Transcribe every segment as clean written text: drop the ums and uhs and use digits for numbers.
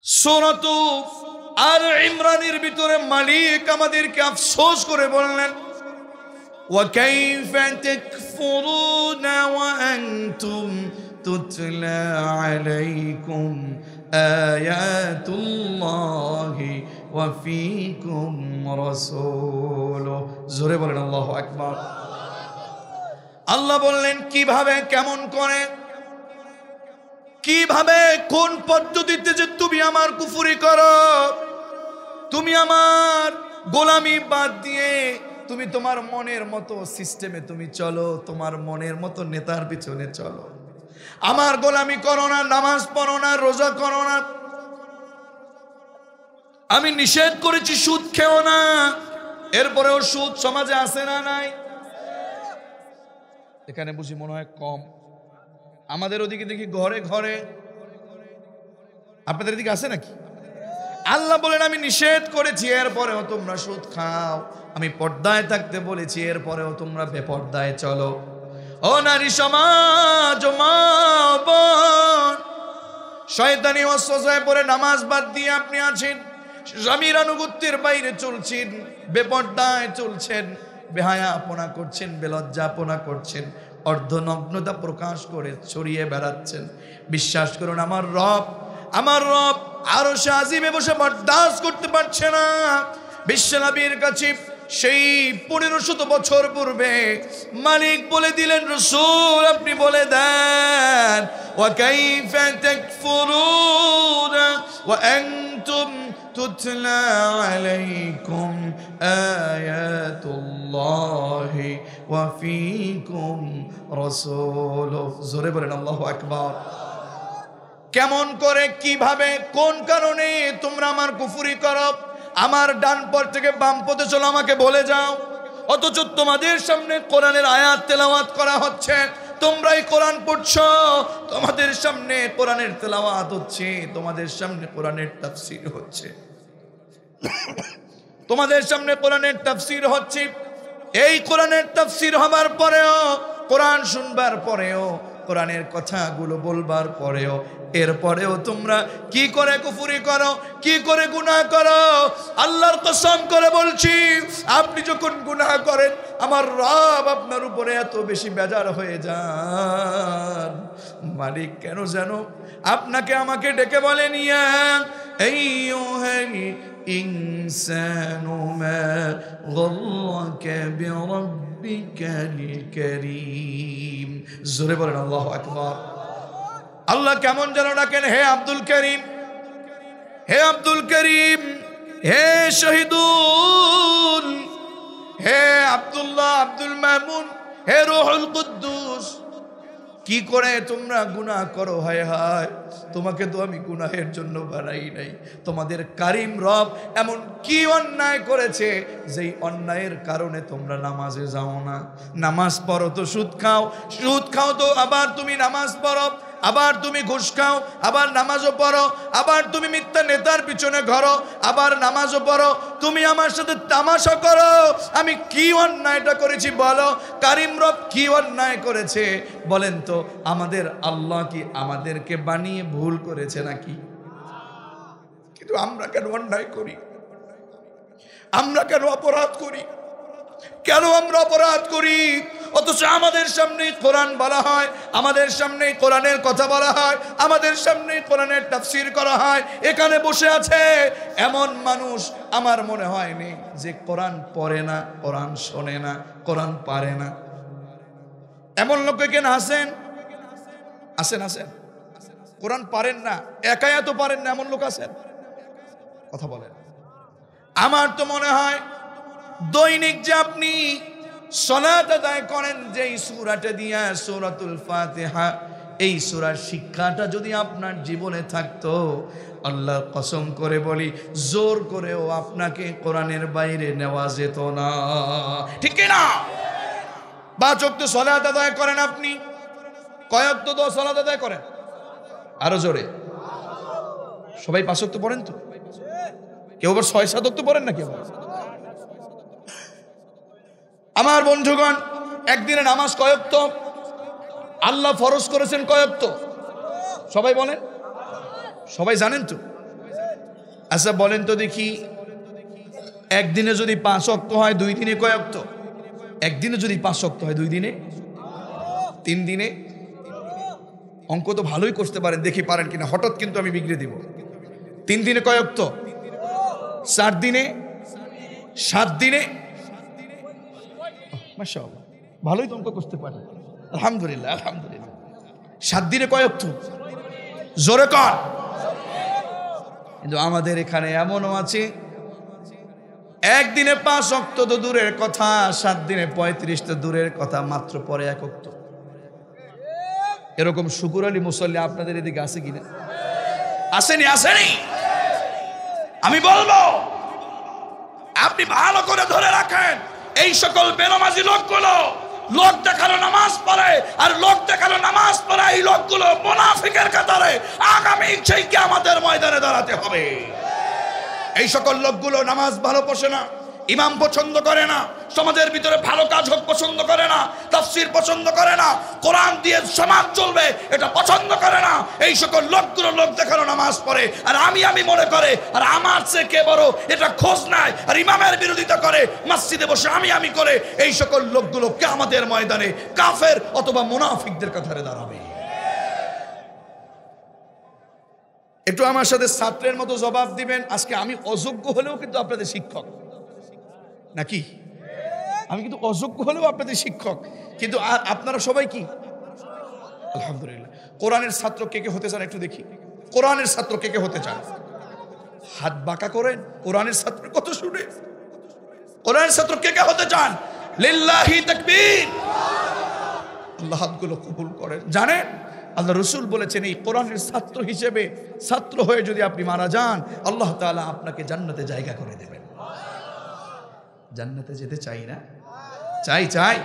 সূরাতু আর ইমরানের ভিতরে মালিক আমাদেরকে আফসোস করে বললেন, وَكَيْفَ تَكْفُرُونَ وَأَنْتُمْ تُتْلَى عَلَيْكُمْ آيَاتُ اللَّهِ وَفِيكُمْ رَسُولُهُ। জোরে বলেন আল্লাহু আকবার। আল্লাহ বললেন কিভাবে, কেমন করে, কিভাবে, কোন পদ্ধতিতে যে তুমি আমার কুফরি করো, তুমি আমার গোলামি বাদ দিয়ে তুমি তোমার মনের মতো সিস্টেমে তুমি চলো, তোমার মনের মতো নেতার পিছনে চলো, আমার গোলামি করো না, নামাজ পড়ো না, রোজা করো না। আমি নিষেধ করেছি সুদ খেও না, এরপরেও সুদ সমাজে আছে না নাই? এখানে বুঝি মনে হয় কম। আমাদের ওদিকে দেখি ঘরে ঘরে, আপনাদের দিকে আছে নাকি? আল্লাহ বলেন আমি নিষেধ করেছি, এরপরেও তোমরা সুদ খাও। আমি পর্দায় থাকতে বলেছি, এরপরেও তোমরা বেপর্দায় চলো। ও নারী সমাজ, মা বোন, শয়তানি ওয়াসওয়াসায় পড়ে নামাজ বাদ দিয়ে আপনি আছেন, স্বামীর আনুগত্যের বাইরে চলছেন, বেপর্দায় চলছেন, বেহায়াপনা করছেন, বেলজ্জাপনা করছেন, অর্ধনগ্নতা প্রকাশ করে ছড়িয়ে বেড়াচ্ছেন। বিশ্বাস করুন, আমার রব আরশে আজিমে বসে বরদাস্ত করতে পারছে না। বিশ্বনবীর কাছে সেই 1500 বছর পূর্বে মালিক বলে দিলেন, রাসূল আপনি বলে দেন, ওয়া কাইফা তাকফুরুনা ওয়া আনতুম তুতলা আলাইকুম আয়াতুল্লাহি ওয়া ফীকুম রাসূলুহু। জোরে বলেন আল্লাহু আকবার। কেমন করে, কিভাবে, কোন কারণে তোমরা আমার কুফরি করো, আমার ডান পথ থেকে বাম পথে চলো, আমাকে বলে যাও। অথচ তোমাদের সামনে কোরআনের আয়াত তেলাওয়াত করা হচ্ছে, তোমরাই কোরআন পড়ছো, তোমাদের সামনে কোরআনের তেলাওয়াত হচ্ছে, তোমাদের সামনে কোরআনের তাফসীর হচ্ছে, তোমাদের সামনে কোরআনের তাফসীর হচ্ছে। এই কোরআনের তাফসীর হবার পরেও, কোরআন শুনবার পরেও, কোরআনের কথাগুলো বলবার পরেও, এরপরেও তোমরা কি করে কুফরি করো, কি করে গুনাহ করো। আল্লাহর কসম করে বলছি, আপনি যখন গুনাহ করেন আমার রব আপনার উপরে এত বেশি বেজার হয়ে যান। মালিক কেন জানো আপনাকে আমাকে ডেকে বলেন, ইয়া আইয়ুহাল ইনসানু মা গররাকা বিরাব্বিকাল কারীম। জোরে বলেন আল্লাহু আকবার। আল্লাহ কেমন যেন ডাকেন, হে আব্দুল করিম, হে আব্দুল করিম, হে শহীদুল, হে আব্দুল্লাহ, আব্দুল মামুন, হে রুহুল কুদ্দুস। কি করে তোমরা গুনাহ করো, হায় হায়, তোমাকে তো আমি গুনাহের জন্য বানাই নাই। তোমাদের কারিম রব এমন কি অন্যায় করেছে যেই অন্যায়ের কারণে তোমরা নামাজে যাও না? নামাজ পড়ো তো সুদ খাও, সুদ খাও তো আবার তুমি নামাজ পড়ো, আবার তুমি ঘুষ খাও, আবার নামাজও পড়ো, আবার তুমি মিথ্যা নেতার পিছনে ঘরো, আবার নামাজও পড়ো, তুমি আমার সাথে তামাশা করো। আমি কি অন্যায়টা করেছি বলো? কারিম রব কি অন্যায় করেছে বলেন তো? আমাদের আল্লাহ কি আমাদেরকে বানিয়ে ভুল করেছে নাকি? কিন্তু আমরা কেন অন্যায় করি? আমরা কেন অপরাধ করি? কেন আমরা অপরাধ করি? অথচ আমাদের সামনে কোরআন বলা হয়, আমাদের সামনে কোরআনের কথা বলা হয়, আমাদের সামনে কোরআনের তাফসীর করা হয়। এখানে বসে আছে এমন মানুষ আমার মনে হয়নি যে কোরআন পড়ে না, কোরআন শোনে না, কোরআন পারে না। এমন লোক এখানে আছেন? আছেন? আছেন? কোরআন পারেন না, একাই এত পারেন না, এমন লোক আছেন? কথা বলেন। আমার তো মনে হয় দৈনিক যে আপনি সালাত আদায় করেন, যেই সূরাটা দিয়া সূরাতুল ফাতিহা, এই সূরার শিক্ষাটা যদি আপনার জীবনে থাকতো, আল্লাহর কসম করে বলি জোর করেও আপনাকে কোরআনের বাইরে নেওয়া যেত না। ঠিক কি না? 5 ওয়াক্ত সালাত আদায় করেন আপনি, কয় ওয়াক্ত তো সালাত আদায় করেন? আরো জোরে। সবাই 5 ওয়াক্ত পড়েন তো? কেউ আবার 6-7 ওয়াক্ত পড়েন নাকি? আমার বন্ধুগণ, একদিনে নামাজ কয় ওয়াক্ত? আল্লাহ ফরজ করেছেন কয় ওয়াক্ত? সবাই বলেন, সবাই জানেন তো? আচ্ছা বলেন তো দেখি, একদিনে যদি 5 ওয়াক্ত হয় 2 দিনে কয় ওয়াক্ত? একদিনে যদি 5 ওয়াক্ত হয় 2 দিনে, 3 দিনে? অঙ্ক তো ভালোই করতে পারেন, দেখি পারেন কিনা, হঠাৎ কিন্তু আমি বিগড়ে দিব। 3 দিনে কয় ওয়াক্ত? 4 দিনে, 7 দিনে? মাশাআল্লাহ, ভালোই তো অঙ্ক করতে পারেন, আলহামদুলিল্লাহ আলহামদুলিল্লাহ। 7 দিনে কয় ওয়াক্ত? জোরে কর। কিন্তু আমাদের এখানে এমনও আছে, একদিনে 5 ওয়াক্ত তো দূরের কথা, 7 দিনে 35 তো দূরের কথা, মাত্র পরে 1 ওয়াক্ত। এরকম শুকুর আলী মুসল্লি আপনাদের এদিকে আছে কিনা? আসেনি? আসেনি? আমি বলবো আপনি ভালো করে ধরে রাখেন, এই সকল বেনামাজি লোকগুলো লোক দেখানো নামাজ পড়ে, আর লোক দেখানো নামাজ পড়ে এই লোকগুলো মুনাফিকের কাতারে আগামী সেই কিয়ামতের ময়দানে দাঁড়াতে হবে। এই সকল লোকগুলো নামাজ ভালো পড়ে না, ইমাম পছন্দ করে না, সমাজের ভিতরে ভালো কাজ হোক পছন্দ করে না, তাফসীর পছন্দ করে না, কোরআন দিয়ে সমাজ চলবে এটা পছন্দ করে না। এই সকল লোকগুলো লোক দেখানো নামাজ পড়ে, আর আমি মনে করে আর আমার চেয়ে কে বড় এটা খোঁজ নাই, আর ইমামের বিরোধিতা করে, মসজিদে বসে আমি করে। এই সকল লোকগুলো কিয়ামতের ময়দানে কাফের অথবা মুনাফিকদের কাতারে দাঁড়াবে। একটু আমার সাথে ছাত্রের মতো জবাব দিবেন। আজকে আমি অযোগ্য হলেও কিন্তু আপনাদের শিক্ষক, নাকি? আমি কিন্তু অযোগ্য হলেও আপনাদের শিক্ষক, কিন্তু আপনারা সবাই কি আলহামদুলিল্লাহ। কোরআনের ছাত্র কে কে হতে চান একটু দেখি? কোরআনের ছাত্র কে কে হতে চান? হাত বাঁকা করেন। কোরআনের ছাত্র কত শুনে, কোরআনের ছাত্র কে কে হতে চান? লিল্লাহি তাকবীর। আল্লাহ হাতগুলো কবুল করেন। জানেন আল্লাহ রসুল বলেছেন, এই কোরআনের ছাত্র হিসেবে ছাত্র হয়ে যদি আপনি মারা যান, আল্লাহ তাআলা আপনাকে জান্নাতে জায়গা করে দেবেন। জান্নাতে যেতে চাই না? চাই চাই।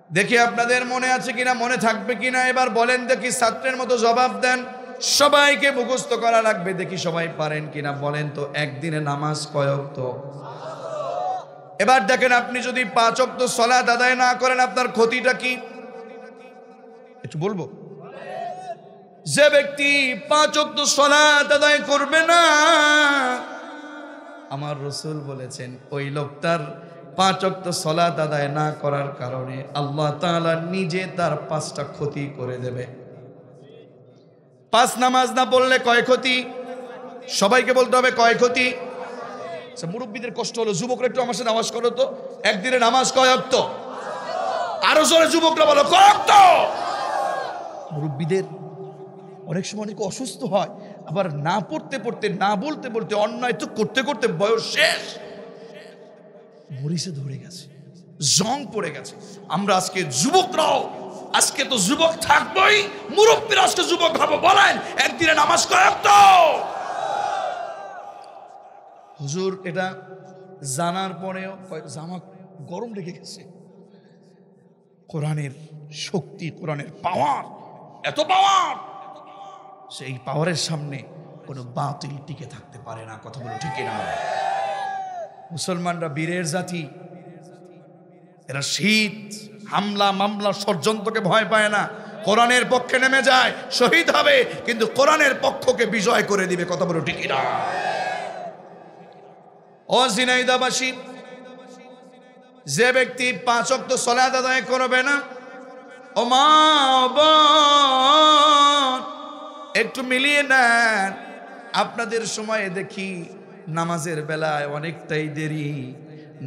দেখি আপনাদের মনে আছে কিনা, মনে থাকবে কিনা। এবার বলেন দেখি, ছাত্রের মতো জবাব দেন। সবাইকে মুখস্থ করা লাগবে, দেখি সবাই পারেন কিনা। বলেন তো, একদিনে নামাজ কয় ওয়াক্ত? এবার দেখেন, আপনি যদি 5 ওয়াক্ত সালাত আদায় না করেন আপনার ক্ষতিটা কি একটু বলবো। যে ব্যক্তি 5 ওয়াক্ত সালাত আদায় করবে না, আমার রাসূল বলেছেন ওই লোকটার 5 ওয়াক্ত সালাত আদায় না করার কারণে আল্লাহ তাআলা নিজে তার 5টা ক্ষতি করে দেবে। 5 নামাজ না পড়লে কয় ক্ষতি? সবাইকে বলতে হবে কয় ক্ষতি। মুরব্বীদের কষ্ট হলো, যুবকরা একটু আমার সাথে আওয়াজ করো তো, একদিনে নামাজ কয় ওয়াক্ত? আরো জোরে যুবকরা বলো, কয় ওয়াক্ত? মুরব্বীদের অনেক সময় অনেক অসুস্থ হয়, আবার না পড়তে পড়তে, না বলতে বলতে, অন্যায় তো করতে করতে বয়স শেষ, মরিচে ধরে গেছে, জং পড়ে গেছে। আমরা আজকে যুবকরাও, আজকে তো যুবক থাকবোই, মুরব্বীরা আজকে যুবক হবো। বলেন একদিনে নামাজ কয় ওয়াক্ত? হুজুর এটা জানার পরেও জামা গরম লেগে গেছে। কোরআনের শক্তি, কোরআনের পাওয়ার, এত পাওয়ার, সেই পাওয়ারের সামনে কোনো বাতিল টিকে থাকতে পারে না। কথা বলো ঠিক না? মুসলমানরা বীরের জাতি, এরা শীত হামলা মামলা ষড়যন্ত্রকে ভয় পায় না, কোরআনের পক্ষে নেমে যায়, শহীদ হবে কিন্তু কোরআনের পক্ষকে বিজয় করে দিবে। কথা বলো ঠিক না? ও ঝিনাইদহবাসী, যে ব্যক্তি 5 ওয়াক্ত সালাত আদায় করবে না, ও মা বোন একটু মিলিয়ে নেন। আপনাদের সময়ে দেখি নামাজের বেলায় অনেকটাই দেরি।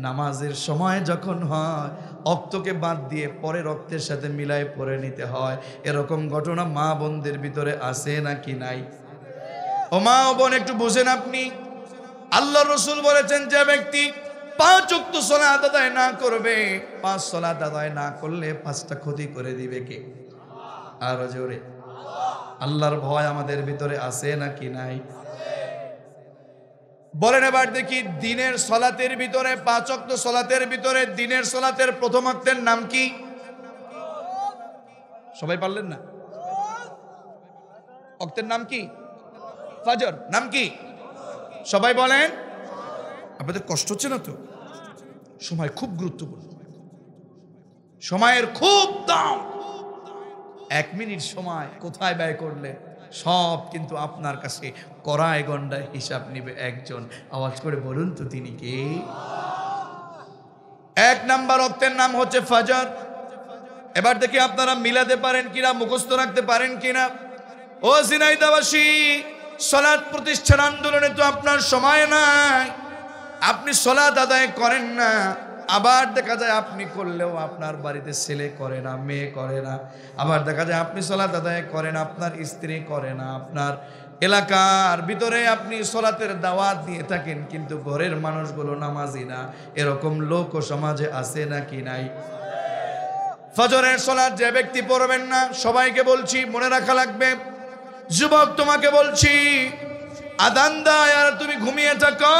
নামাজের সময় যখন হয়, অক্তকে বাদ দিয়ে পরে রক্তের সাথে মিলায় পড়ে নিতে হয়। এরকম ঘটনা মা বোনদের ভিতরে আছে নাকি নাই? ও মা বোন একটু বুঝেন আপনি। আল্লাহ রসুল বলেছেন, যে ব্যক্তি 5 ওয়াক্ত সালাত আদায় না করবে, 5 সালাত আদায় না করলে 5টা ক্ষতি করে দিবে কে? আর জোরে। আল্লাহর ভয় আমাদের ভিতরে আছে নাকি নাই? বলেন এবার দেখি, দিনের সালাতের ভিতরে, 5 ওয়াক্ত সালাতের ভিতরে দিনের সালাতের প্রথম ওয়াক্তের নাম কি? সবাই পারলেন না? ওয়াক্তের নাম কি? ফজর। নাম কি? সবাই বলেন। আপনাদের কষ্ট হচ্ছে না তো? সময় খুব গুরুত্বপূর্ণ, সময়ের খুব দাম। 1 মিনিট সময় কোথায় ব্যয় করলে সব কিন্তু আপনার কাছে কড়ায় গন্ডায় হিসাব নিবে একজন। আওয়াজ করে বলুন তো তিনি কে? এক নাম্বার ওয়াক্তের নাম হচ্ছে ফজর। এবার দেখি আপনারা মিলাতে পারেন কিনা, মুখস্থ রাখতে পারেন কিনা। ও ঝিনাইদহবাসী, সালাত প্রতিষ্ঠান আন্দোলনে তো আপনার সময় নাই, আপনি সালাত আদায় করেন না। আবার দেখা যায় আপনি করলেও আপনার বাড়িতে ছেলে করে না, মেয়ে করে না। আবার দেখা যায় আপনি সালাত আদায় করেন, আপনার স্ত্রী করে না। আপনার এলাকার ভিতরে আপনি সালাতের দাওয়াত দিয়ে থাকেন, কিন্তু ঘরের মানুষগুলো নামাজি না। এরকম লোক সমাজে আছে নাকি নাই? ফজরের সালাত যে ব্যক্তি পড়বেন না, সবাইকে বলছি মনে রাখা লাগবে। যুবক তোমাকে বলছি, আযান দেয় আর তুমি ঘুমিয়ে থাকো,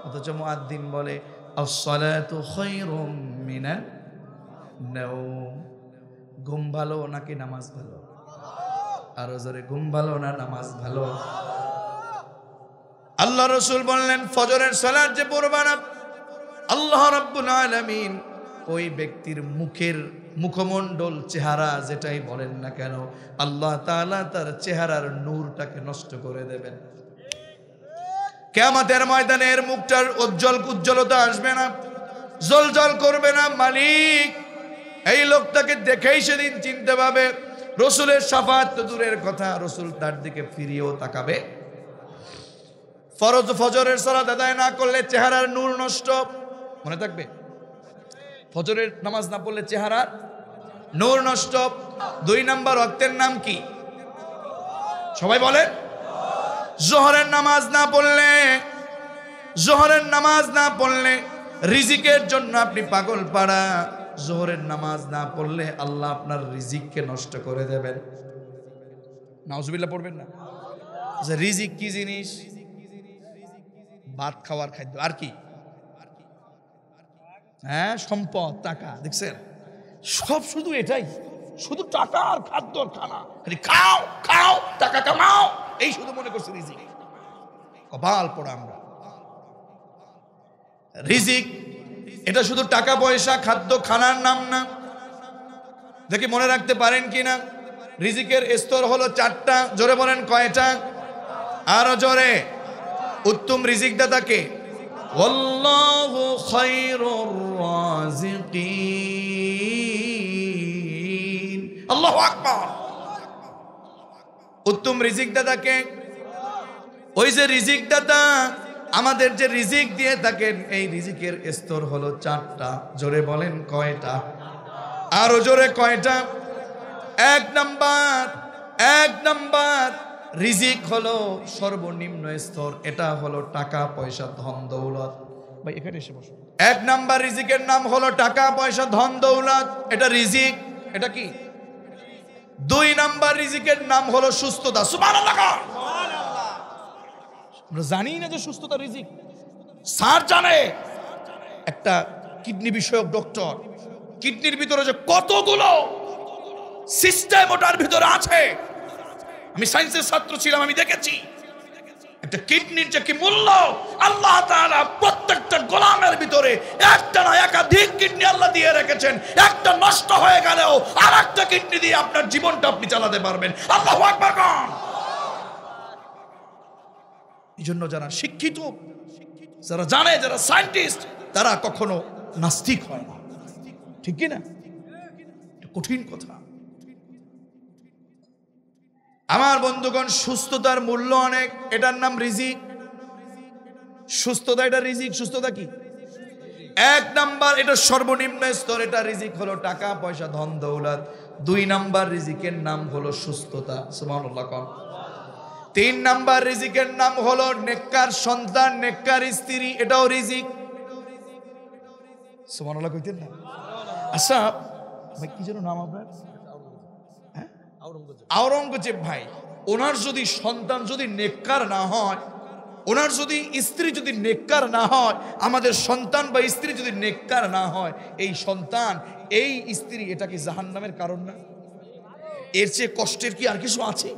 অথচ মুয়াজ্জিন বলে আস-সালাতু খায়রুম মিনান নাওম। ঘুম ভালো নাকি নামাজ ভালো? আরো জোরে, ঘুম ভালো না নামাজ ভালো? আল্লাহ রাসূল বললেন ফজরের সালাত যে পড়বা না, আল্লাহ রাব্বুল আলামিন ওই ব্যক্তির মুখমণ্ডল চেহারা যেটাই বলেন না কেন, আল্লাহ তাআলা তার চেহারার নূরটাকে নষ্ট করে দেবেন। কিয়ামতের ময়দানে এর মুখটার উজ্জ্বলতা আসবে না, জ্বলজ্বল করবে না। মালিক এই লোকটাকে দেখেই সেদিন চিনতে পাবে। রসুলের শাফাত তো দূরের কথা, রসুল তার দিকে ফিরিয়েও তাকাবে। ফজরের সালাত আদায় না করলে চেহারার নূর নষ্ট। মনে থাকবে, ফজরের নামাজ না পড়লে চেহারার নূর নষ্ট। 2 নাম্বার ওয়াক্তের নাম কি? সবাই বলেন। জোহরের নামাজ না পড়লে রিজিকের জন্য আপনি পাগল পাড়া। জোহরের নামাজ না পড়লে আল্লাহ আপনার রিজিককে নষ্ট করে দেবেন। নাউজুবিল্লাহ পড়বেন না। যে রিজিক কি জিনিস? ভাত খাওয়ার খাদ্য। আর কি? হ্যাঁ, সম্পদ, টাকা। দেখছেন, সব শুধু এটাই, শুধু টাকা আর খাদ্য খানা। খাও খাও, টাকা কামাও, এই শুধু মনে করছে রিজিক। কপাল পোড়া আমরা। রিজিক এটা শুধু টাকা পয়সা খাদ্য খানার নাম না। দেখি মনে রাখতে পারেন কিনা। রিজিকের স্তর হলো 4টা। জোরে বলেন কয়টা? আরো জোরে। উত্তম রিজিক দাতাকে আল্লাহু খায়রুর রাযিকিন। আল্লাহু আকবার। উত্তম রিজিক দাতাকে, ওই যে রিজিক দাতা আমাদের যে রিজিক দিয়ে থাকেন, এই রিজিকের স্তর হলো 4টা। জোরে বলেন কয়টা? আরো জোরে কয়টা? 1 নাম্বার রিজিক হলো সর্বনিম্ন স্তর, এটা হলো টাকা পয়সা ধন দৌলত। ভাই এখানে এসে বসো। 1 নাম্বার রিজিকের নাম হলো টাকা পয়সা ধন দৌলত, এটা রিজিক। এটা কি? 2 নাম্বার রিজিকের নাম হলো সুস্থতা। সুবহানাল্লাহ। আমরা জানি না যে সুস্থতা রিজিক। স্যার জানে, একটা কিডনি বিষয়ক ডক্টর, কিডনির ভিতরে যে কতগুলো সিস্টেম ওটার ভিতরে আছে। আমি সায়েন্সের ছাত্র ছিলাম, আমি দেখেছি একটা কিডনির যে কি মূল্য। আল্লাহ তাআলা প্রত্যেকটা গোলামের ভিতরে একটা না একাধিক কিডনি আল্লাহ দিয়ে রেখেছেন। একটা নষ্ট হয়ে গেলেও আরেকটা কিডনি দিয়ে আপনার জীবনটা আপনি চালাতে পারবেন। আল্লাহু আকবার। এই জন্য যারা শিক্ষিত, যারা জানে, যারা সায়েন্টিস্ট, তারা কখনো নাস্তিক হয় না। ঠিক কি না? কঠিন কথা। আমার বন্ধুগণ, সুস্থতার মূল্য অনেক, এটার নাম রিজিক। সুস্থতা, এটা রিজিক। সুস্থতা কি? 1 নাম্বার, এটা সর্বনিম্ন স্তর, এটা রিজিক হলো টাকা পয়সা ধন দৌলত। 2 নাম্বার রিজিকের নাম হলো সুস্থতা। সুবহানাল্লাহ। 3 নাম্বার রিজিকের নাম হলো নেককার সন্তান, নেককার স্ত্রী, এটাও রিজিক। সুবহানাল্লাহ কইতেন না? আচ্ছা ভাই, কি যেন নাম আপনার? আওরঙ্গজেব ভাই। ওনার যদি সন্তান যদি নেককার না হয়, ওনার যদি স্ত্রী যদি নেককার না হয়, আমাদের সন্তান বা স্ত্রী যদি নেককার না হয়, এই সন্তান এই স্ত্রী, এটা কি জাহান্নামের কারণ না? এর চেয়ে কষ্টের কি আর কিছু আছে?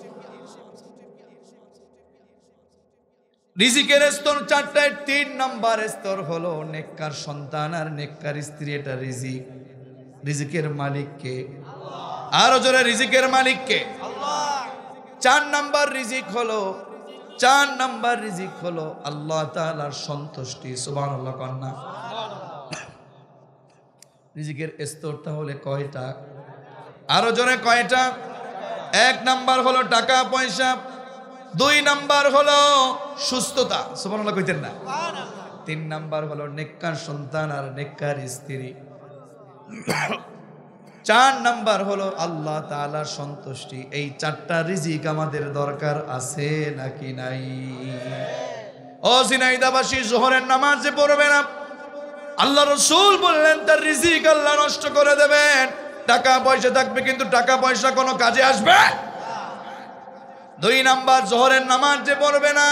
রিজিকের স্তর 4টায় 3 নাম্বার স্তর হলো নেককার সন্তান আর নেককার স্ত্রী, এটা রিজিক। রিজিকের মালিক কে? আরো জোরে, রিজিকের মালিক কে? আল্লাহ। 4 নাম্বার রিজিক হলো আল্লাহ তাআলার সন্তুষ্টি। সুবহানাল্লাহ কন্না। রিজিকের স্তর তাহলে কয়টা? আরো জোরে কয়টা? 1 নাম্বার হলো টাকা পয়সা, 2 নাম্বার হলো সুস্থতা, সুবহানাল্লাহ কইতেন না? 3 নাম্বার হলো নেককার সন্তান আর নেককার স্ত্রী, 4 নাম্বার হলো আল্লাহ তাআলার সন্তুষ্টি। এই 4টা রিজিক আমাদের দরকার আছে নাকি নাই? ও ঝিনাইদহবাসী, যোহরের নামাজ যে পড়বে না, আল্লাহ রাসূল বললেন তার রিজিক আল্লাহ নষ্ট করে দেবেন। টাকা পয়সা থাকবে কিন্তু টাকা পয়সা কোনো কাজে আসবে। 2 নাম্বার, যোহরের নামাজ যে পড়বে না,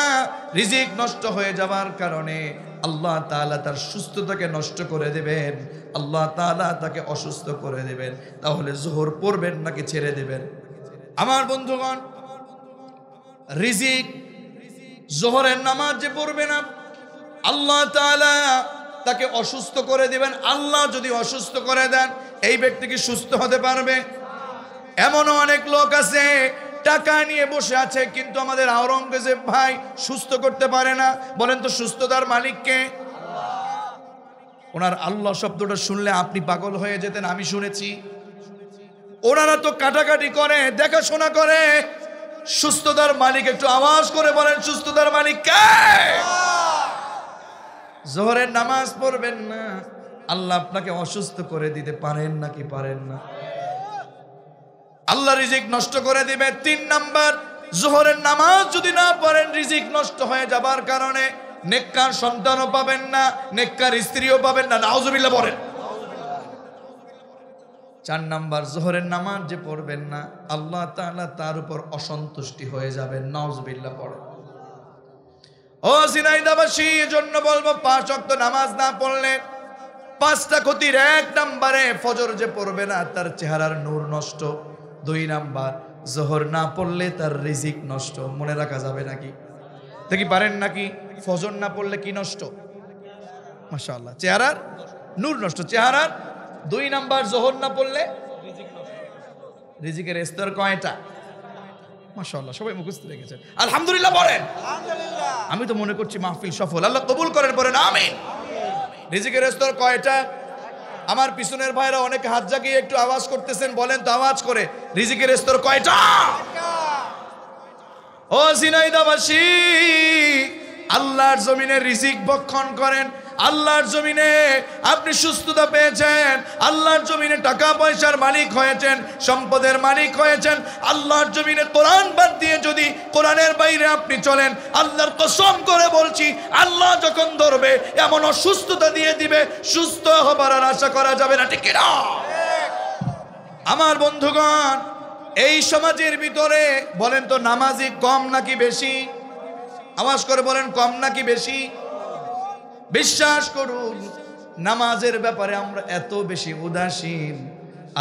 রিজিক নষ্ট হয়ে যাবার কারণে আল্লাহ তাআলা তার সুস্থতাকে নষ্ট করে দেবেন, আল্লাহ তাআলা তাকে অসুস্থ করে দেবেন। তাহলে যোহর পড়বেন নাকি ছেড়ে দেবেন? আমার বন্ধুগণ, রিজিক, যোহরের নামাজ যে পড়বে না, আল্লাহ তাআলা তাকে অসুস্থ করে দিবেন। আল্লাহ যদি অসুস্থ করে দেন, এই ব্যক্তি কি সুস্থ হতে পারবে? এমনও অনেক লোক আছে টাকা নিয়ে বসে আছে, কিন্তু আমাদের আওরঙ্গজেব ভাই সুস্থ করতে পারে না। বলেন তো সুস্থতার মালিক কে? ওনার আল্লাহ শব্দটা শুনলে আপনি পাগল হয়ে যেতেন, আমি শুনেছি। ওনারা তো কাটাকাটি করে, দেখাশোনা করে। সুস্থতার মালিক, একটু আওয়াজ করে বলেন সুস্থতার মালিক কে? যোহরের নামাজ পড়বেন না, আল্লাহ আপনাকে অসুস্থ করে দিতে পারেন নাকি পারেন না? আল্লাহ রিজিক নষ্ট করে দিবে। 3 নাম্বার, যোহরের নামাজ যদি না পড়েন, রিজিক নষ্ট হয়ে যাবার কারণে নেককার সন্তানও পাবেন না, নেককার স্ত্রীও পাবেন না। নাউজুবিল্লাহ বলেন। 4 নাম্বার, যোহরের নামাজ যে পড়বেন না, আল্লাহ তাআলা তার উপর অসন্তুষ্টি হয়ে যাবেন। নাউজুবিল্লাহ পড়েন। ও ঝিনাইদহবাসী, এজন্য বলবো 5 ওয়াক্ত নামাজ না পড়লে 5টা ক্ষতির 1 নাম্বারে ফজর যে পড়বে না, তার চেহারার নূর নষ্ট। 2 নাম্বার, যোহর না পড়লে তার রিজিক নষ্ট। মনে রাখা যাবে নাকি? দেখি পারেন নাকি? ফজর না পড়লে কি নষ্ট? মাশাআল্লাহ, চেহারার নূর নষ্ট, চেহারার। 2 নাম্বার, যোহর না পড়লে রিজিকের স্তর কয়টা? মাশাআল্লাহ, সবাই মুখস্থ রেখেছেন। আলহামদুলিল্লাহ বলেন। আমি তো মনে করছি মাহফিল সফল, আল্লাহ কবুল করেন, বলেন আমিন। রিজিকের স্তর কয়টা? আমার পিছনের ভাইরা অনেক হাত জাগিয়ে একটু আওয়াজ করতেছেন, বলেন তো আওয়াজ করে, রিজিকের স্তর কয়টা? ও ঝিনাইদহবাসী, আল্লাহর জমিনে রিজিক ভক্ষণ করেন। আল্লাহর জমিনে আপনি সুস্থতা পেয়েছেন, আল্লাহর জমিনে টাকা পয়সার মালিক হয়েছেন, সম্পদের মালিক হয়েছেন। আল্লাহর জমিনে কোরআন বাদ দিয়ে যদি কোরআনের বাইরে আপনি চলেন, আল্লাহর কসম করে বলছি, আল্লাহ যখন ধরবে এমন অসুস্থতা দিয়ে দিবে, সুস্থ হবার আর আশা করা যাবে না। ঠিক না? আমার বন্ধুগণ, এই সমাজের ভিতরে বলেন তো নামাজি কম নাকি বেশি? আওয়াজ করে বলেন, কম নাকি বেশি? বিশ্বাস করুন, নামাজের ব্যাপারে আমরা এত বেশি উদাসীন।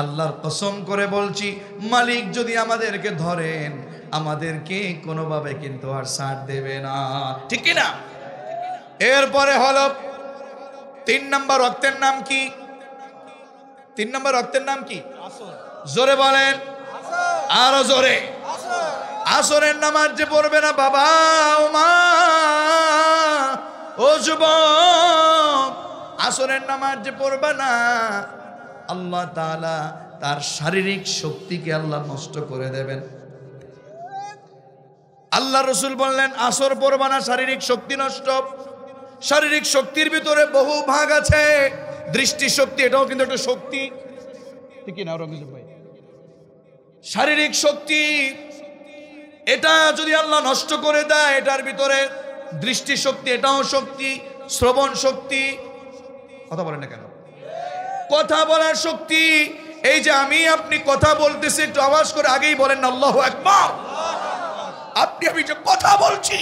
আল্লাহর কসম করে বলছি, মালিক যদি আমাদেরকে ধরেন, আমাদেরকে কোনোভাবে কিন্তু আর ছাড় দেবে না। ঠিক কি না? এরপরে হলো 3 নাম্বার ওয়াক্তের নাম কি? 3 নাম্বার ওয়াক্তের নাম কি? জোরে বলেন, আরো জোরে। আসরের নামাজ যে পড়বে না বাবা, ও মা, ও যুবক, আসরের নামাজ যে পড়বে না, আল্লাহ তাআলা তার শারীরিক শক্তিকে আল্লাহ নষ্ট করে দেবেন। আল্লাহ রাসূল বললেন, আসর পড়বে না, শারীরিক শক্তি নষ্ট। শারীরিক শক্তির ভিতরে বহু ভাগ আছে। দৃষ্টি শক্তি, এটাও কিন্তু একটা শক্তি। ঠিক না রঙ্গিত ভাই? শারীরিক শক্তি, এটা যদি আল্লাহ নষ্ট করে দেয়, এটার ভিতরে দৃষ্টি শক্তি, এটাও শক্তি। শ্রবণ শক্তি, কথা বলেন না কেন? কথা বলার শক্তি। এই যে আমি আপনি কথা বলতেছি, একটু আওয়াজ করে আগেই বলেন না আল্লাহু আকবার। আপনি আমি যে কথা বলছি,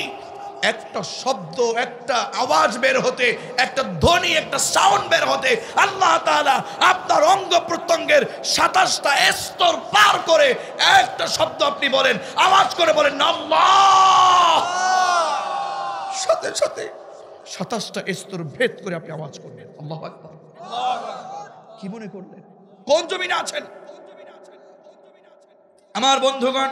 একটা শব্দ, একটা আওয়াজ বের হতে, একটা ধ্বনি, একটা সাউন্ড বের হতে আল্লাহ তাআলা আপনার অঙ্গ প্রত্যঙ্গের 27টা স্তর পার করে একটা শব্দ আপনি বলেন, আওয়াজ করে বলেন না আল্লাহ, সাথে সাথে 27টা স্তর ভেদ করে আপনি আওয়াজ করবেন আল্লাহু আকবার। কি মনে করলেন? কোন জমিনে আছেন? আমার বন্ধুগণ,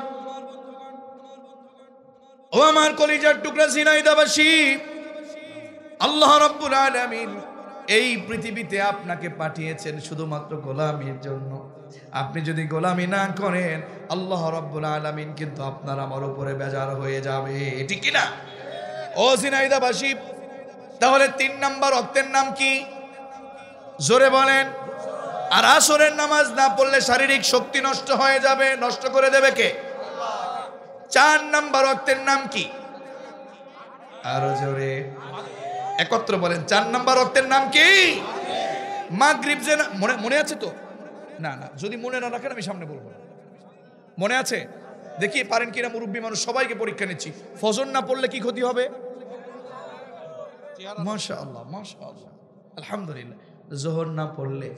ও আমার কলিজার টুকরা ঝিনাইদহবাসী, আল্লাহ রাব্বুল আলামিন এই পৃথিবীতে আপনাকে পাঠিয়েছেন শুধুমাত্র গোলামির জন্য। আপনি যদি গোলামি না করেন, আল্লাহ রাব্বুল আলামিন কিন্তু আপনার আমার উপরে বেজার হয়ে যাবে, ঠিক কি না? ও ঝিনাইদহবাসী, তাহলে 3 নাম্বার ওয়াক্তের নাম কি? জোরে বলেন। আর আসরের নামাজ না পড়লে শারীরিক শক্তি নষ্ট হয়ে যাবে, নষ্ট করে দেবে কে? 4 নাম্বার ওয়াক্তের নাম কি? আরো জোরে একত্র বলেন। 4 নাম্বার ওয়াক্তের নাম কি? মাগরিব। যে মনে আছে তো? না না, যদি মনে না রাখেন আমি সামনে বলবো। মনে আছে? দেখি পারেন কিনা, মুরব্বী মানুষ, সবাইকে পরীক্ষা নিচ্ছি। ফজর না পড়লে কি ক্ষতি হবে? মাশাআল্লাহ মাশাআল্লাহ, আলহামদুলিল্লাহ। যোহর না পড়লে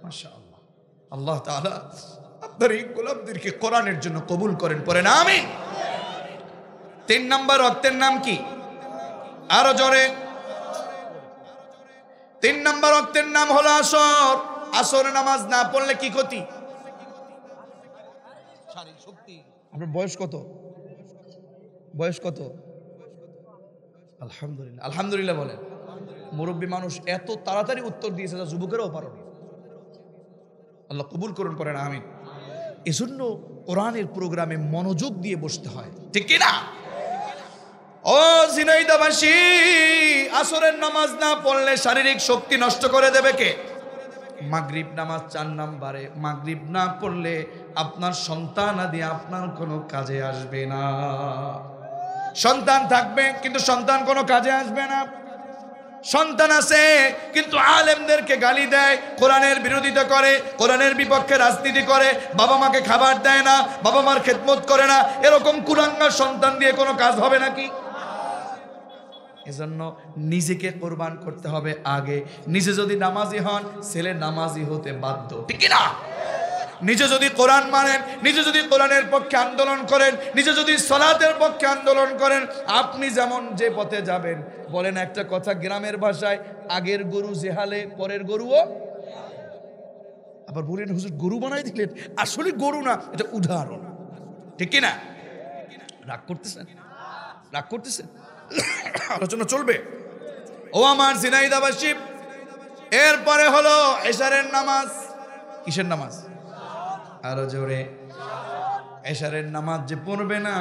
মাশাআল্লাহ। আল্লাহ তাআলা আপনার এই গোলামদেরকে কোরআনের জন্য কবুল করেন, পড়েন আমিন। 3 নাম্বার ওয়াক্তের নাম কি? আরো জোরে। 3 নাম্বার ওয়াক্তের নাম হলো আসর। আসর নামাজ না পড়লে কি ক্ষতি? আপনার বয়স কত? বয়স কত? আলহামদুলিল্লাহ আলহামদুলিল্লাহ বলেন। মুরব্বী মানুষ এত তাড়াতাড়ি উত্তর দিয়েছে যা যুবকেরাও পারেনি। আল্লাহ কবুল করুন, পড়েন আমিন। এজন্য কোরআনের প্রোগ্রামে মনোযোগ দিয়ে বসতে হয়, ঠিক কি না? ও ঝিনাইদহবাসী, আসরের নামাজ না পড়লে শারীরিক শক্তি নষ্ট করে দেবে কে? মাগরিব নামাজ 4 নম্বরে। মাগরিব না পড়লে আপনার সন্তান আদি আপনার কোনো কাজে আসবে না। সন্তান থাকবে কিন্তু সন্তান কোনো কাজে আসবে না। সন্তান আছে কিন্তু আলেমদেরকে গালি দেয়, কোরআনের বিরোধিতা করে, কোরআনের বিপক্ষে রাজনীতি করে, বাবা মাকে খাবার দেয় না, বাবা মার খেদমত করে না। এরকম কুলাঙ্গার সন্তান দিয়ে কোনো কাজ হবে নাকি? এজন্য নিজেকে কোরবান করতে হবে আগে। নিজে যদি নামাজি হন, ছেলে নামাজি হতে বাধ্য, ঠিক কি না? নিজে যদি কোরআন মানেন, নিজে যদি কোরআনের পক্ষে আন্দোলন করেন, নিজে যদি সালাতের পক্ষে আন্দোলন করেন, আপনি যেমন যে পথে যাবেন, বলেন একটা কথা গ্রামের ভাষায়, আগের গরু জেহালে পরের গরুও। আবার বলেন হুজুর গরু বানাই দিলেন, আসলে গরু না, এটা উদাহরণ, ঠিক কি না? রাগ করতেছেন? রাগ করতেছেন? আলোচনা চলবে। ও আমার ঝিনাইদহবাসী, এরপরে হলো এশারের নামাজ। কিসের নামাজ? আরো জোরে। এশারের নামাজ যে পড়বে না,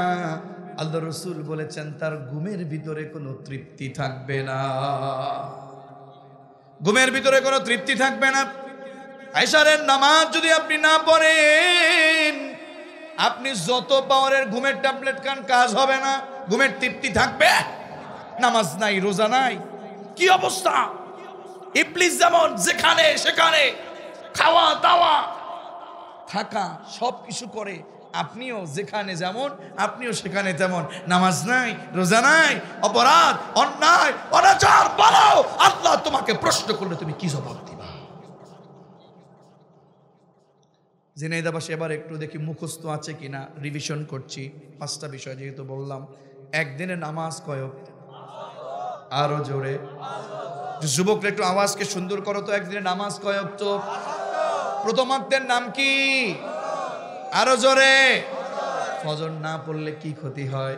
আল্লাহ রাসূল বলেছেন তার ঘুমের ভিতরে কোনো তৃপ্তি থাকবে না। ঘুমের ভিতরে কোনো তৃপ্তি থাকবে না। এশারের নামাজ যদি আপনি না পড়েন, আপনি যত পাওয়ারের ঘুমের ট্যাবলেট খান, কাজ হবে না। ঘুমের তৃপ্তি থাকবে? নামাজ নাই, রোজা নাই, কি অবস্থা! ইবলিস যেমন যেখানে সেখানে খাওয়া দাওয়া থাকা সব কিছু করে, আপনিও যেখানে যেমন আপনিও সেখানে তেমন। নামাজ নাই, রোজা নাই, অপরাধ, অন্যায়, অনাচার বলো, আল্লাহ তোমাকে প্রশ্ন করলে তুমি কি জবাব দিবা? ঝিনাইদহবাসী, এবার একটু দেখি মুখস্থ আছে কিনা, রিভিশন করছি। 5টা বিষয় যেহেতু বললাম। একদিনে নামাজ কয় ওয়াক্ত? আরো জোরে। যুবকরা একটু আওয়াজকে সুন্দর করো তো। একদিনে নামাজ কয় ওয়াক্ত? প্রথম ওয়াক্তের নাম কি? আরো জোরে। ফজর না পড়লে কি ক্ষতি হয়?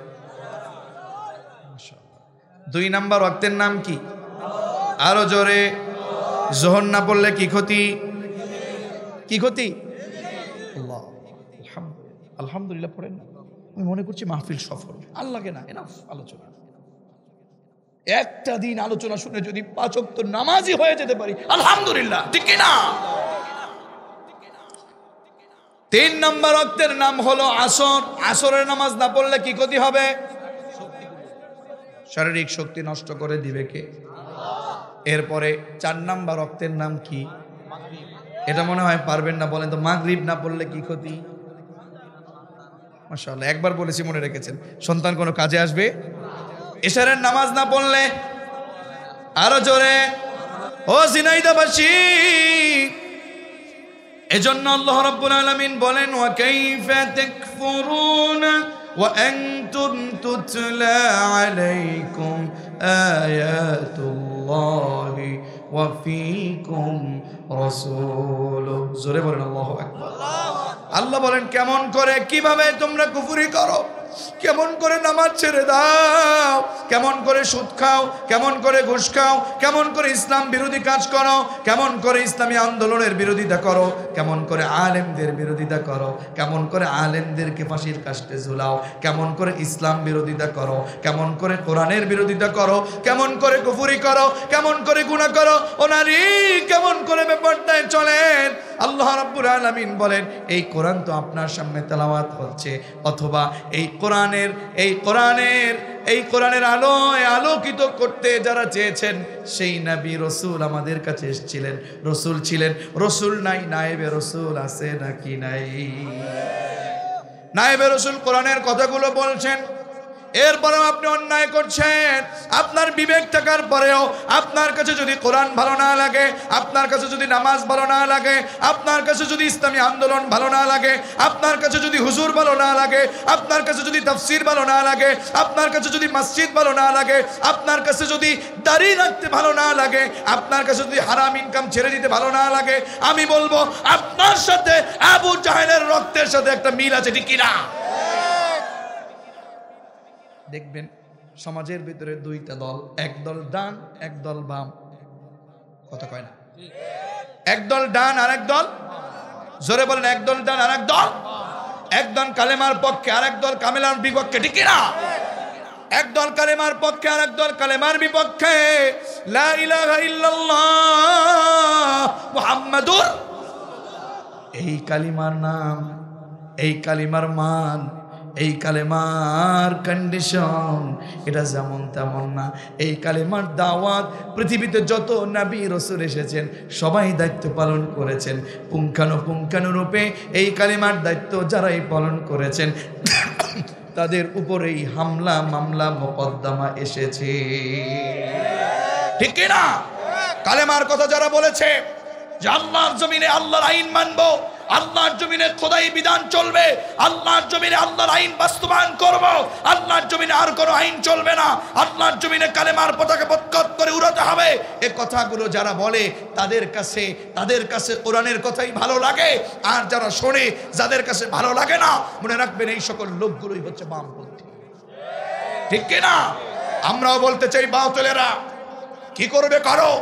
2 নাম্বার ওয়াক্তের নাম কি? আরো জোরে। যোহর না পড়লে কি ক্ষতি? কি ক্ষতি? আলহামদুলিল্লাহ পড়েন না। আমি মনে করছি মাহফিল সফল। আল্লাহকে না, এনাফ আলোচনা। একটা দিন আলোচনা শুনে যদি 5 ওয়াক্ত নামাজি হয়ে যেতে পারি, আলহামদুলিল্লাহ, ঠিক কি না? 3 নম্বর ওয়াক্তের নাম হলো আসর। আসরের নামাজ না পড়লে কি ক্ষতি হবে? শারীরিক শক্তি নষ্ট করে দিবে কে? এরপরে 4 নম্বর ওয়াক্তের নাম কি? এটা মনে হয় পারবেন না, বলেন তো। মাগরিব না পড়লে কি ক্ষতি? মাশাআল্লাহ, একবার বলেছি মনে রেখেছেন। সন্তান কোনো কাজে আসবে? এশারের নামাজ না পড়লে? আরো জোরে। ও ঝিনাইদহবাসী, এজন্য আল্লাহ রাব্বুল আলামিন বলেন, ওয়া কাইফা তাকফুরুনা ওয়া আনতুম তুতলা আলাইকুম আয়াতুল্লাহি ওয়া ফীকুম রাসূলুহু। জোরে বলেন আল্লাহু আকবার। আল্লাহ বলেন কেমন করে, কিভাবে তোমরা কুফরি করো, কেমন করে নামাজ ছেড়ে দাও, কেমন করে সুদ খাও, কেমন করে ঘুষ খাও, কেমন করে ইসলাম বিরোধী কাজ করো, কেমন করে ইসলামী আন্দোলনের বিরোধিতা করো, কেমন করে আলেমদের বিরোধিতা করো, কেমন করে আলেমদেরকে ফাঁসির কাস্টে ঝুলাও, কেমন করে ইসলাম বিরোধিতা করো, কেমন করে কোরআনের বিরোধিতা করো, কেমন করে কুফরি করো, কেমন করে গুনাহ করো। ও নারী, কেমন করে ব্যাপারটায় চলেন। আল্লাহ রাব্বুল আলামিন বলেন, এই কোরআন তো আপনার সামনে তেলাওয়াত হচ্ছে, অথবা এই কোরআনের আলোয় আলোকিত করতে যারা চেয়েছেন সেই নবী রসুল আমাদের কাছে এসেছিলেন, রসুল ছিলেন। রসুল নাই, নায়েবে রসুল আছে নাকি নাই? নায়েবে রসুল কোরআনের কথাগুলো বলছেন, এরপরেও আপনি অন্যায় করছেন। আপনার বিবেক থাকার পরেও আপনার কাছে যদি কোরআন ভালো না লাগে, আপনার কাছে যদি নামাজ ভালো না লাগে, আপনার কাছে যদি ইসলামী আন্দোলন ভালো না লাগে, আপনার কাছে যদি হুজুর ভালো না লাগে, আপনার কাছে যদি তাফসীর ভালো না লাগে, আপনার কাছে যদি মসজিদ ভালো না লাগে, আপনার কাছে যদি দাড়ি রাখতে ভালো না লাগে, আপনার কাছে যদি হারাম ইনকাম ছেড়ে দিতে ভালো না লাগে, আমি বলবো আপনার সাথে আবু জাহেলের রক্তের সাথে একটা মিল আছে, ঠিক কিনা? দেখবেন সমাজের ভিতরে দুইটা দল, এক দল ডান, এক দল বাম। কথা কয় না? এক দল ডান আর এক দল, জোরে বলেন, এক দল ডান আর এক দল, এক দল কালেমার পক্ষে আর এক দল কামেলার বিপক্ষে, ঠিক না? এক দল কালেমার পক্ষে আর এক দল কালেমার বিপক্ষে। লা ইলাহা ইল্লাল্লাহ মুহাম্মাদুর, এই কালিমার নাম, এই কালিমার মান, এই কালেমার কন্ডিশন এটা যেমন তেমন না। এই কালেমার দাওয়াত পৃথিবীতে যত নবী রাসূল এসেছেন সবাই দায়িত্ব পালন করেছেন পুঙ্খানুপুঙ্খানুরূপে। এই কালেমার দায়িত্ব যারাই পালন করেছেন তাদের উপরেই হামলা মামলা মোকদ্দমা এসেছে, ঠিক কি না? কালেমার কথা যারা বলেছে যে আল্লাহর জমিনে আল্লাহর আইন মানবো, আল্লাহর জমিনে খোদাই বিধান চলবে, আল্লাহর জমিনে আল্লাহর আইন বাস্তবায়ন করব, আল্লাহর জমিনে আর কোনো আইন চলবে না, আল্লাহর জমিনে কালেমার পতাকা বৎকত করে উড়াতে হবে, এই কথাগুলো যারা বলে তাদের কাছে কোরআনের কথাই ভালো লাগে। আর যারা শোনে, যাদের কাছে ভালো লাগে না, মনে রাখবেন এই সকল লোকগুলোই হচ্ছে বামপন্থী, ঠিক কি না? আমরাও বলতে চাই, বাতিলেরা কি করবে করো,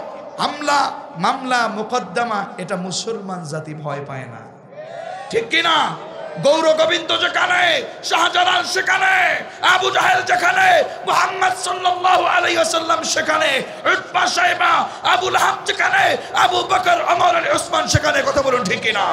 হামলা মামলা মোকদ্দমা এটা মুসলমান জাতি ভয় পায় না, ঠিক কিনা? গৌর গোবিন্দ যেখানে, শাহজালাল সেখানে, আবু জাহেল যেখানে, মুহাম্মদ সাল্লাল্লাহু আলাইহি ওয়াসাল্লাম সেখানে, উতবা শাইবা আবু লাহাব যেখানে, আবু বকর ওমর আলী ওসমান সেখানে। কথা বলুন, ঠিক কিনা?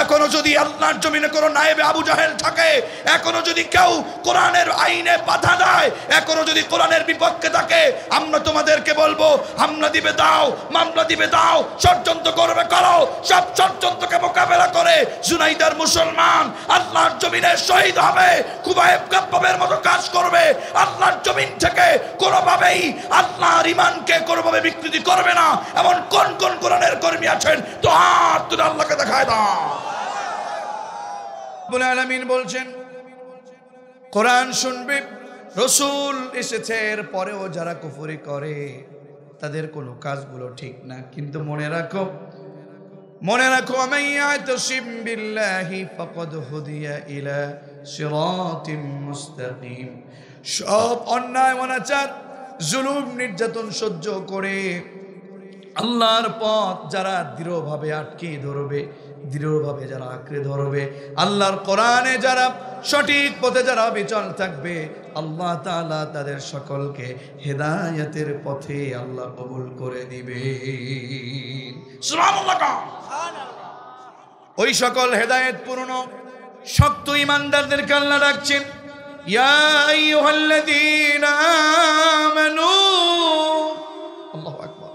এখনো যদি আল্লাহর জমিনে কোনো নায়েবে আবু জাহেল থাকে, এখনো যদি কেউ কোরআনের আইনে বাধা দেয়, এখনো যদি কোরআনের বিপক্ষে থাকে, আমরা তোমাদেরকে বলবো হামলা দিবে দাও, মামলা দিবে দাও, ষড়যন্ত্র করবে করো। সব ষড়যন্ত্রকে মোকাবেলা করে জুনাইদার মুসলমান আল্লাহর জমিনে শহীদ হবে, কুবাইব কাব্বাবের মতো কাজ করবে। আল্লাহর জমিন থেকে কোনোভাবেই আল্লাহর ঈমানকে কোনোভাবে বিকৃতি করবে না। এমন কোন কোন কোরআনের কর্মী আছেন? তো হাত তুলে আল্লাহকে দেখায় দাও। রব্বুল আলামিন বলছেন, কোরআন শুনবে, রাসূল এসেছে, এর পরেও যারা কুফরি করে তাদের কোনো কাজগুলো ঠিক না। কিন্তু মনে রাখো, আমাইয়াতাসিম বিল্লাহি ফাকাদ হুদিয়া ইলা সিরাতিম মুস্তাকিম। সব অন্যায় অনাচার জুলুম নির্যাতন সহ্য করে আল্লাহর পথ যারা দৃঢ়ভাবে আটকে ধরবে, দৃঢ়ভাবে যারা আঁকড়ে ধরবে, আল্লাহর কোরআনে যারা সঠিক পথে যারা বিচল থাকবে, আল্লাহ তাআলা তাদের সকলকে হেদায়েতের পথে আল্লাহ কবুল করে দিবে। সুবহানাল্লাহ। ওই সকল হেদায়েত পূর্ণ শক্ত ঈমানদারদেরকে আল্লাহ ডাকছেন, ইয়া আইয়ুহাল্লাযীনা আমানু, আল্লাহু আকবার,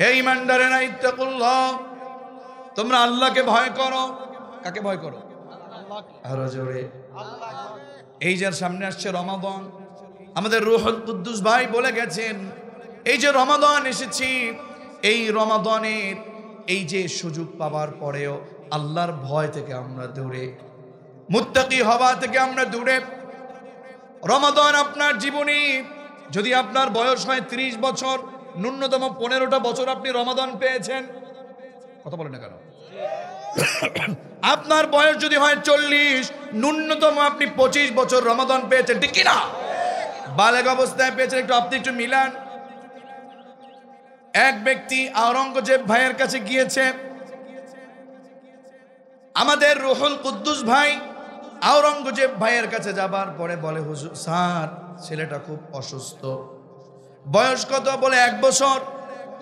হে ঈমানদারেরা, ইত্তাকুল্লাহ, তোমরা আল্লাহকে ভয় করো। কাকে ভয় করো? আরো জোরে। এই যে সামনে আসছে রমাদান, আমাদের রূহুল কুদ্দুস ভাই বলে গেছেন, এই যে রমাদান এসেছি, এই রমাদানের এই যে সুযোগ পাওয়ার পরেও আল্লাহর ভয় থেকে আমরা দূরে, মুত্তাকি হওয়া থেকে আমরা দূরে। রমাদান আপনার জীবনে যদি আপনার বয়স হয় 30 বছর, ন্যূনতম 15টা বছর আপনি রমাদান পেয়েছেন। কথা বলেন না কেন? আপনার বয়স যদি হয় 40, ন্যূনতম আপনি 25 বছর রমাদান পেয়েছেন, ঠিক কিনা? বালেগ অবস্থায় পেয়েছেন। আপনি একটু মিলান। এক ব্যক্তি আওরঙ্গজেব ভাইয়ের কাছে গিয়েছে। আমাদের রুহুল কুদ্দুস ভাই আওরঙ্গজেব ভাইয়ের কাছে যাবার পরে বলে, হুজুর স্যার, ছেলেটা খুব অসুস্থ। বয়স কত? বলে 1 বছর।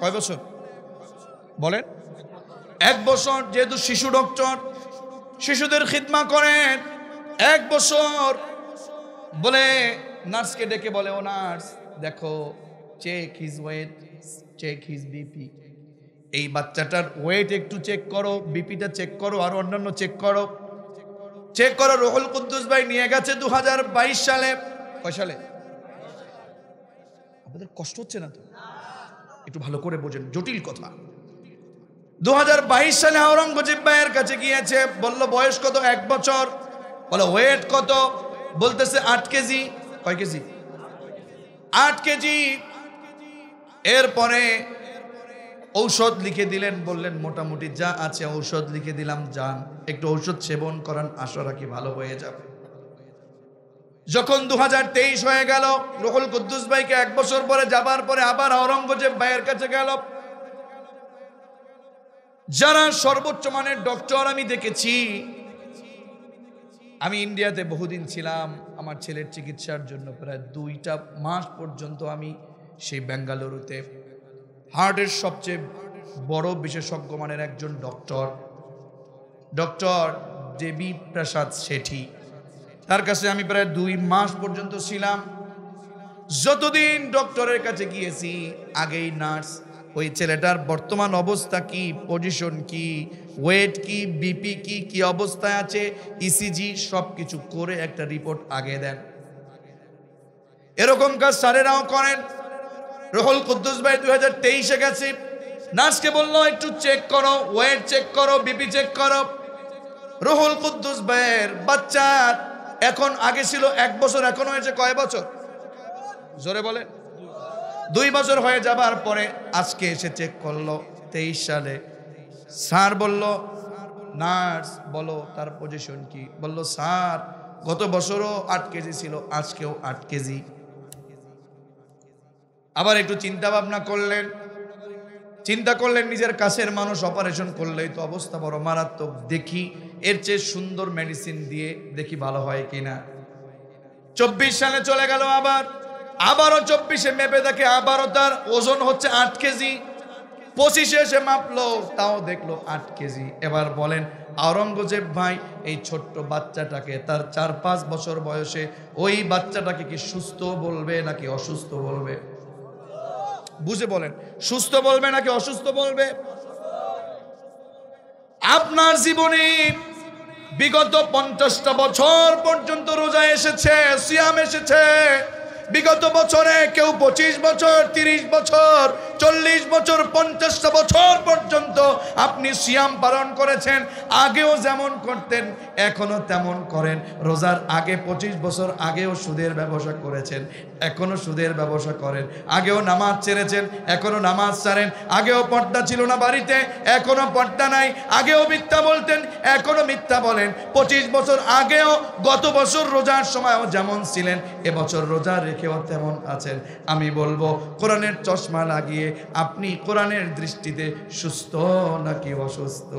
কয় বছর বলেন? 1 বছর। যেহেতু শিশু ডক্টর, শিশুদের খিদমা করেন। 1 বছর। বলে নার্সকে ডেকে বলে, ও নার্স, দেখো, check his weight, check his BP. এই বাচ্চাটার ওয়েট একটু চেক করো, বিপিটা চেক করো, আর অন্যান্য চেক করো, চেক করো। রুহুল কুদ্দুস ভাই নিয়ে গেছে 2022 সালে। কয় সালে? আপনাদের কষ্ট হচ্ছে না তো? একটু ভালো করে বোঝেন, জটিল কথা। 2022 সালে আওরঙ্গজেব ভাইয়ের কাছে গিয়েছে। বলল বয়স কত? 1 বছর। বলে ওয়েট কত? বলতেছে 8 কেজি। কয় কেজি? 8 কেজি। এরপরে ঔষধ লিখে দিলেন, বললেন মোটামুটি যা আছে ঔষধ লিখে দিলাম, যান একটু ঔষধ সেবন করান, আশা রাখি ভালো হয়ে যাবে। যখন 2023 হয়ে গেল, রুহুল কুদ্দুস ভাইকে 1 বছর পরে যাবার পরে আবার আওরঙ্গজেব ভাইয়ের কাছে গেল। যারা সর্বোচ্চ মানের ডক্টর আমি দেখেছি, আমি ইন্ডিয়াতে বহুদিন ছিলাম আমার ছেলের চিকিৎসার জন্য। প্রায় 2টা মাস পর্যন্ত আমি সেই বেঙ্গালুরুতে হার্টের সবচেয়ে বড় বিশেষজ্ঞ মানের একজন ডক্টর দেবী প্রসাদ শেঠি, তার কাছে আমি প্রায় 2 মাস পর্যন্ত ছিলাম। যতদিন ডক্টরের কাছে গিয়েছি, আগেই নার্স ওই ছেলেটার বর্তমান অবস্থা কি, পজিশন কি, ওয়েট কি, বিপি কি, কি অবস্থায় আছে, ইসিজি সব কিছু করে একটা রিপোর্ট আগে দেন। এরকম কাজ স্যারেরাও করেন। রুহুল কুদ্দুস ভাই 2023-এ গেছে, নার্সকে বললো একটু চেক করো, ওয়েট চেক করো, বিপি চেক করো। রুহুল কুদ্দুস ভাইয়ের বাচ্চার এখন আগে ছিল 1 বছর, এখন হয়েছে কয় বছর? জোরে বলে। 2 বছর হয়ে যাবার পরে আজকে এসে চেক করলো 23 সালে। স্যার বলল, নার্স বলো তার পজিশন কি? বলল, স্যার গত বছরও 8 কেজি ছিল, আজকেও 8 কেজি। আবার একটু চিন্তা ভাবনা করলেন, নিজের কাছের মানুষ অপারেশন করলেই তো অবস্থা বড় মারাত্মক, দেখি এর চেয়ে সুন্দর মেডিসিন দিয়ে দেখি ভালো হয় কিনা। 24 সালে চলে গেল, আবারও 24-এ মেপে দেখে আবারও তার ওজন হচ্ছে 8 কেজি। 25-এ এসে মাপলো, তাও দেখলো 8 কেজি। এবার বলেন আওরঙ্গজেব ভাই এই ছোট্ট বাচ্চাটাকে, তার 4-5 বছর বয়সে, ওই বাচ্চাটাকে কি সুস্থ বলবে নাকি অসুস্থ বলবে? বুঝে বলেন, সুস্থ বলবে নাকি অসুস্থ বলবে? আপনার জীবনে বিগত 50টা বছর পর্যন্ত রোজা এসেছে, সিয়াম এসেছে। বিগত বছরে কেউ 25 বছর, 30 বছর, 40 বছর, 50টা বছর পর্যন্ত আপনি সিয়াম পালন করেছেন। আগেও যেমন করতেন এখনো তেমন করেন। রোজার আগে 25 বছর আগেও সুদের ব্যবসা করেছেন, এখনো সুদের ব্যবসা করেন। আগেও নামাজ ছেড়েছেন, এখনো নামাজ ছাড়েন। আগেও পর্দা ছিল না বাড়িতে, এখনো পর্দা নাই। আগেও মিথ্যা বলতেন, এখনো মিথ্যা বলেন। 25 বছর আগেও, গত বছর রোজার সময়ও যেমন ছিলেন, এবছর রোজা রেখেও তেমন আছেন। আমি বলবো কোরআনের চশমা লাগিয়ে আপনি কোরআনের দৃষ্টিতে সুস্থ নাকি অসুস্থ?